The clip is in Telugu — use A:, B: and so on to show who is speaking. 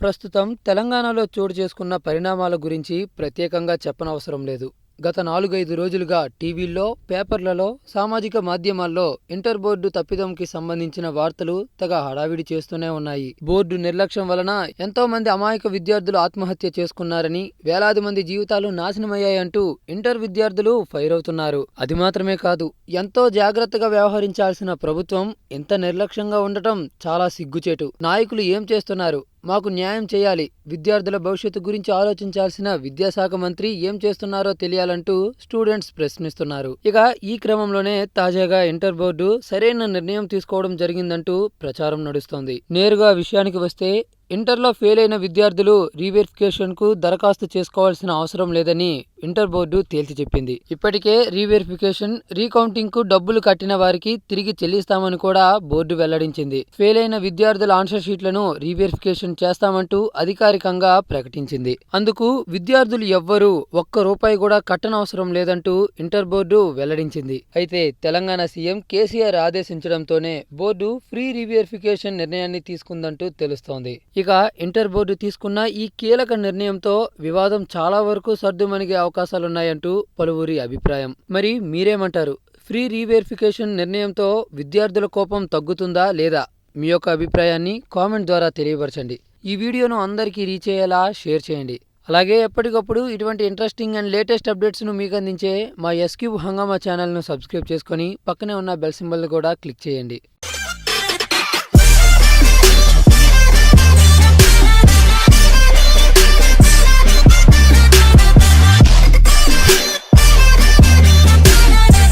A: ప్రస్తుతం తెలంగాణలో చోటు చేసుకున్న పరిణామాల గురించి ప్రత్యేకంగా చెప్పనవసరం లేదు. గత 4-5 రోజులుగా టీవీల్లో, పేపర్లలో, సామాజిక మాధ్యమాల్లో ఇంటర్ బోర్డు తప్పిదంకి సంబంధించిన వార్తలు తెగ హడావిడి చేస్తూనే ఉన్నాయి. బోర్డు నిర్లక్ష్యం వలన ఎంతో మంది అమాయక విద్యార్థులు ఆత్మహత్య చేసుకున్నారని, వేలాది మంది జీవితాలు నాశనమయ్యాయంటూ ఇంటర్ విద్యార్థులు ఫైర్ అవుతున్నారు. అది మాత్రమే కాదు, ఎంతో జాగ్రత్తగా వ్యవహరించాల్సిన ప్రభుత్వం ఇంత నిర్లక్ష్యంగా ఉండటం చాలా సిగ్గుచేటు. నాయకులు ఏం చేస్తున్నారు? మాకు న్యాయం చేయాలి, విద్యార్థుల భవిష్యత్తు గురించి ఆలోచించాల్సిన విద్యాశాఖ మంత్రి ఏం చేస్తున్నారో తెలియాలంటూ స్టూడెంట్స్ ప్రశ్నిస్తున్నారు. ఇక ఈ క్రమంలోనే తాజాగా ఇంటర్ బోర్డు సరైన నిర్ణయం తీసుకోవడం జరిగిందంటూ ప్రచారం నడుస్తోంది. నేరుగా విషయానికి వస్తే ఇంటర్లో ఫెయిల్ అయిన విద్యార్థులు రీవెరిఫికేషన్కు దరఖాస్తు చేసుకోవాల్సిన అవసరం లేదని ఇంటర్ బోర్డు తేల్చి చెప్పింది. ఇప్పటికే రీవెరిఫికేషన్, రీకౌంటింగ్కు డబ్బులు కట్టిన వారికి తిరిగి చెల్లిస్తామని కూడా బోర్డు వెల్లడించింది. ఫెయిల్ అయిన విద్యార్థుల ఆన్సర్ షీట్లను రీవెరిఫికేషన్ చేస్తామంటూ అధికారికంగా ప్రకటించింది. అందుకు విద్యార్థులు ఎవ్వరూ ఒక్క రూపాయి కూడా కట్టనవసరం లేదంటూ ఇంటర్ బోర్డు వెల్లడించింది. అయితే తెలంగాణ సీఎం కేసీఆర్ ఆదేశించడంతోనే బోర్డు ఫ్రీ రీవెరిఫికేషన్ నిర్ణయాన్ని తీసుకుందంటూ తెలుస్తోంది. ఇక ఇంటర్ బోర్డు తీసుకున్న ఈ కీలక నిర్ణయంతో వివాదం చాలా వరకు సర్దుమణిగే అవకాశాలున్నాయంటూ పలువురి అభిప్రాయం. మరి మీరేమంటారు? ఫ్రీ రీవెరిఫికేషన్ నిర్ణయంతో విద్యార్థుల కోపం తగ్గుతుందా లేదా? మీ యొక్క అభిప్రాయాన్ని కామెంట్ ద్వారా తెలియపరచండి. ఈ వీడియోను అందరికీ రీచ్ అయ్యేలా షేర్ చేయండి. అలాగే ఎప్పటికప్పుడు ఇటువంటి ఇంట్రెస్టింగ్ అండ్ లేటెస్ట్ అప్డేట్స్ను మీకు అందించే మా ఎస్క్యూబ్ హంగామా ఛానల్ను సబ్స్క్రైబ్ చేసుకొని పక్కనే ఉన్న బెల్ సింబల్ని కూడా క్లిక్ చేయండి.